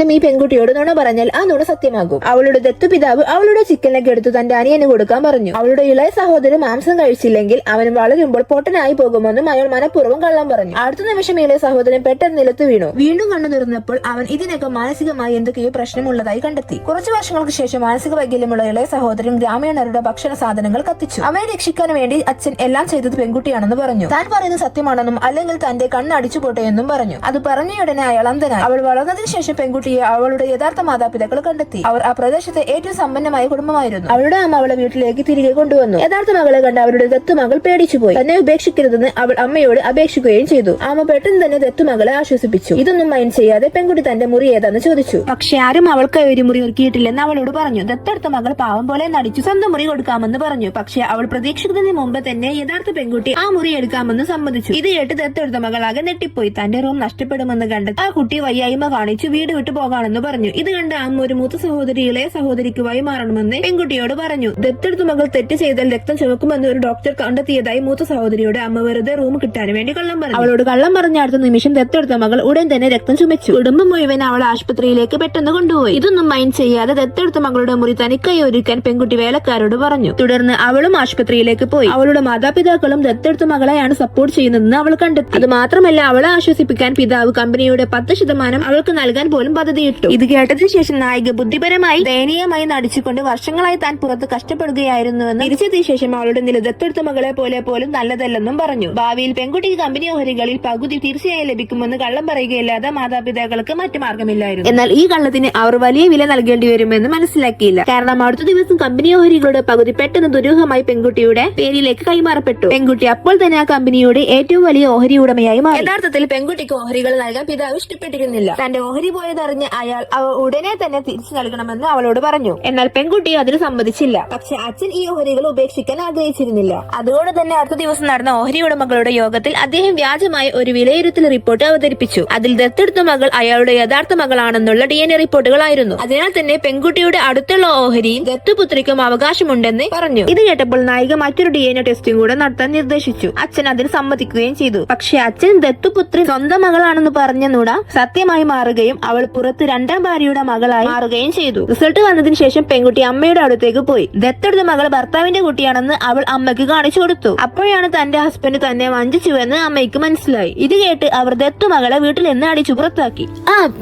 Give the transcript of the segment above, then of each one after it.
ആരെങ്കിലും ഈ പെൺകുട്ടിയോട് നുണ പറഞ്ഞാൽ ആ നുണ സത്യമാകും. അവളുടെ ദത്തുപിതാവ് അവളുടെ ചിക്കനൊക്കെ എടുത്ത് തന്റെ അനിയന് കൊടുക്കാൻ പറഞ്ഞു. അവളുടെ ഇളയ സഹോദരൻ മാംസം കഴിച്ചില്ലെങ്കിൽ അവൻ വളരുമ്പോൾ പൊട്ടനായി പോകുമെന്നും അയാൾ മനഃപൂർവ്വം കള്ളം പറഞ്ഞു. അടുത്ത നിമിഷം ഇളയ സഹോദരൻ പെട്ടെന്ന് നിലത്ത് വീണു. വീണ്ടും കണ്ണു തുറന്നപ്പോൾ അവൻ ഇതിനൊക്കെ മാനസികമായി എന്തൊക്കെയോ പ്രശ്നമുള്ളതായി കണ്ടെത്തി. കുറച്ചു വർഷങ്ങൾക്ക് ശേഷം മാനസിക വൈകല്യമുള്ള ഇളയ സഹോദരൻ ഗ്രാമീണരുടെ ഭക്ഷണ സാധനങ്ങൾ കത്തിച്ചു. അവനെ രക്ഷിക്കാൻ വേണ്ടി അച്ഛൻ എല്ലാം ചെയ്തത് പെൺകുട്ടിയാണെന്ന് പറഞ്ഞു. താൻ പറയുന്നത് സത്യമാണെന്നും അല്ലെങ്കിൽ തന്റെ കണ്ണ് അടിച്ചുപോട്ടെ എന്നും പറഞ്ഞു. അത് പറഞ്ഞയുടനെ അയാൾ അന്ധനായി. അവൾ വളർന്നതിന് ശേഷം പെൺകുട്ടിയെ അവളുടെ യഥാർത്ഥ മാതാപിതാക്കൾ കണ്ടെത്തി. അവർ ആ പ്രദേശത്തെ ഏറ്റവും സമ്പന്നമായ കുടുംബമായിരുന്നു. അവളുടെ അമ്മ അവളെ വീട്ടിലേക്ക് തിരികെ കൊണ്ടുവന്നു. യഥാർത്ഥ മകളെ കണ്ട് അവരുടെ ദത്തുമകൾ പേടിച്ചുപോയി. തന്നെ ഉപേക്ഷിക്കരുതെന്ന് അവൾ അമ്മയോട് അപേക്ഷിക്കുകയും ചെയ്തു. അമ്മ പെട്ടെന്ന് തന്നെ ദത്തുമകളെ ആശ്വസിപ്പിച്ചു. ഇതൊന്നും മൈൻഡ് ചെയ്യാതെ പെൺകുട്ടി തന്റെ മുറി ഏതാന്ന് ചോദിച്ചു. പക്ഷെ ആരും അവൾക്ക് ഒരു മുറി ഒരുക്കിയിട്ടില്ലെന്ന് അവളോട് പറഞ്ഞു. ദത്തെടുത്ത മകൾ പാവം പോലെ നടിച്ചു സ്വന്തം മുറി കൊടുക്കാമെന്ന് പറഞ്ഞു. പക്ഷെ അവൾ പ്രതീക്ഷിക്കുന്നതിന് മുമ്പ് തന്നെ യഥാർത്ഥ പെൺകുട്ടി ആ മുറി എടുക്കാമെന്ന് സമ്മതിച്ചു. ഇത് കേട്ട് ദത്തെടുത്ത മകളാകെ നെട്ടിപ്പോയി. തന്റെ റൂം നഷ്ടപ്പെടുമെന്ന് കണ്ട് ആ കുട്ടി വയ്യായ്മ കാണിച്ചു വീട് വിട്ടു പോകാണെന്ന് പറഞ്ഞു. ഇത് കണ്ട് അമ്മ ഒരു മൂത്ത സഹോദരി ഇളയ സഹോദരിക്ക് വഴിമാറണമെന്ന് പെൺകുട്ടിയോട് പറഞ്ഞു. ദത്തെടുത്ത മകൾ തെറ്റ് ചെയ്താൽ രക്തം ചുമക്കുമെന്ന് ഒരു ഡോക്ടർ കണ്ടെത്തിയതായി മൂത്ത സഹോദരിയോട് അമ്മ വെറുതെ റൂം കിട്ടാൻ വേണ്ടി കള്ളം പറഞ്ഞു. അവളോട് കള്ളം പറഞ്ഞ അടുത്ത നിമിഷം ദത്തെടുത്ത മകൾ ഉടൻ തന്നെ രക്തം ചുമച്ചു. കുടുംബം മുഴുവൻ അവൾ ആശുപത്രിയിലേക്ക് പെട്ടെന്ന് കൊണ്ടുപോയി. ഇതൊന്നും മൈൻഡ് ചെയ്യാതെ ദത്തെടുത്ത മകളുടെ മുറി തനിക്കായി ഒരുക്കാൻ പെൺകുട്ടി വേലക്കാരോട് പറഞ്ഞു. തുടർന്ന് അവളും ആശുപത്രിയിലേക്ക് പോയി. അവളുടെ മാതാപിതാക്കളും ദത്തെടുത്ത മകളെയാണ് സപ്പോർട്ട് ചെയ്യുന്നതെന്ന് അവൾ കണ്ടെത്തി. അത് മാത്രമല്ല അവളെ ആശ്വസിപ്പിക്കാൻ പിതാവ് കമ്പനിയുടെ 10% അവൾക്ക് നൽകാൻ പോലും പദ്ധതിയിട്ടു. ഇത് കേട്ടതിനു ശേഷം നായിക ബുദ്ധിപരമായി ദയനീയമായി നടിച്ചുകൊണ്ട് വർഷങ്ങളായി താൻ പുറത്ത് കഷ്ടപ്പെടുകയായിരുന്നുവെന്ന് തിരിച്ചെത്തിയ ശേഷം അവളുടെ നില ദത്തെടുത്ത മകളെ പോലെ പോലും നല്ലതല്ലെന്നും പറഞ്ഞു. ഭാവിയിൽ പെൺകുട്ടിക്ക് കമ്പനി ഓഹരികളിൽ പകുതി തീർച്ചയായും ലഭിക്കുമെന്ന് കള്ളം പറയുകയല്ലാതെ മാതാപിതാക്കൾക്ക് മറ്റു മാർഗമില്ലായിരുന്നു. എന്നാൽ ഈ കള്ളത്തിന് അവർ വലിയ വില നൽകേണ്ടി വരുമെന്ന് മനസ്സിലാക്കിയില്ല. കാരണം അടുത്ത ദിവസം കമ്പനി ഓഹരികളുടെ പകുതി പെട്ടെന്ന് ദുരൂഹമായി പെൺകുട്ടിയുടെ പേരിലേക്ക് കൈമാറപ്പെട്ടു. പെൺകുട്ടി അപ്പോൾ തന്നെ ആ കമ്പനിയുടെ ഏറ്റവും വലിയ ഓഹരി ഉടമയായി മാറി. യഥാർത്ഥത്തിൽ പെൺകുട്ടിക്ക് ഓഹരികൾ നൽകാൻ പിതാവ് ഇഷ്ടപ്പെട്ടിരുന്നില്ല. തന്റെ ഓഹരി പോയതറിഞ്ഞ് അയാൾ അവ ഉടനെ തന്നെ തിരിച്ചു നൽകണമെന്ന് അവളോട് പറഞ്ഞു. എന്നാൽ പെൺകുട്ടി അതിന് സമ്മതിച്ചില്ല. പക്ഷെ അച്ഛൻ ഈ ഓഹരികൾ ഉപേക്ഷിക്കാൻ ആഗ്രഹിച്ചിരുന്നില്ല. അതുകൊണ്ട് തന്നെ അടുത്ത ദിവസം നടന്ന ഓഹരി ഉടമകളുടെ യോഗത്തിൽ അദ്ദേഹം വ്യാജമായ ഒരു വിലയിരുത്തൽ റിപ്പോർട്ട് അവതരിപ്പിച്ചു. അതിൽ ദത്തെടുത്ത മകൾ അയാളുടെ യഥാർത്ഥ മകളാണെന്നുള്ള DNA റിപ്പോർട്ടുകളായിരുന്നു. അതിനാൽ തന്നെ പെൺകുട്ടിയുടെ അടുത്തുള്ള ഓഹരിയും ദത്തുപുത്രിക്കും അവകാശമുണ്ടെന്ന് പറഞ്ഞു. ഇത് കേട്ടപ്പോൾ നായിക മറ്റൊരു DNA ടെസ്റ്റും കൂടെ നടത്താൻ നിർദ്ദേശിച്ചു. അച്ഛൻ അതിന് സമ്മതിക്കുകയും ചെയ്തു. പക്ഷെ അച്ഛൻ ദത്തുപുത്രി സ്വന്തം മകളാണെന്ന് പറഞ്ഞ നുണ സത്യമായി മാറുകയും അവൾ പുറത്ത് രണ്ടാം ഭാര്യയുടെ മകളായി മാറുകയും ചെയ്തു. റിസൾട്ട് വന്നതിന് ശേഷം പെൺകുട്ടി അമ്മയുടെ അടുത്തേക്ക് പോയി. ദത്തെടുത്ത മകൾ ഭർത്താവിന്റെ കുട്ടിയാണെന്ന് അവൾ അമ്മയ്ക്ക് കാണിച്ചു കൊടുത്തു. അപ്പോഴാണ് തന്റെ ഹസ്ബൻഡ് തന്നെ വഞ്ചിച്ചുവെന്ന് അമ്മയ്ക്ക് മനസ്സിലായി. ഇത് കേട്ട് അവർ ദത്തു മകളെ വീട്ടിൽ നിന്ന് അടിച്ചു പുറത്താക്കി.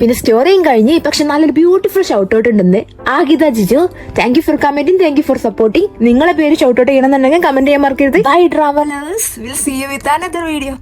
പിന്നെ സ്റ്റോറിയും കഴിഞ്ഞ് പക്ഷെ നല്ലൊരു ബ്യൂട്ടിഫുൾ ഷൗട്ട് ഔട്ട് ഉണ്ടെന്ന് Agitha Jiju. Thank you for commenting, thank you for supporting. നിങ്ങളെ പേര് ഷൗട്ട് ഔട്ട് ചെയ്യണമെന്നുണ്ടെങ്കിൽ കമന്റ് ചെയ്യാൻ മറക്കരുത്. Bye travellers, will see you with another video.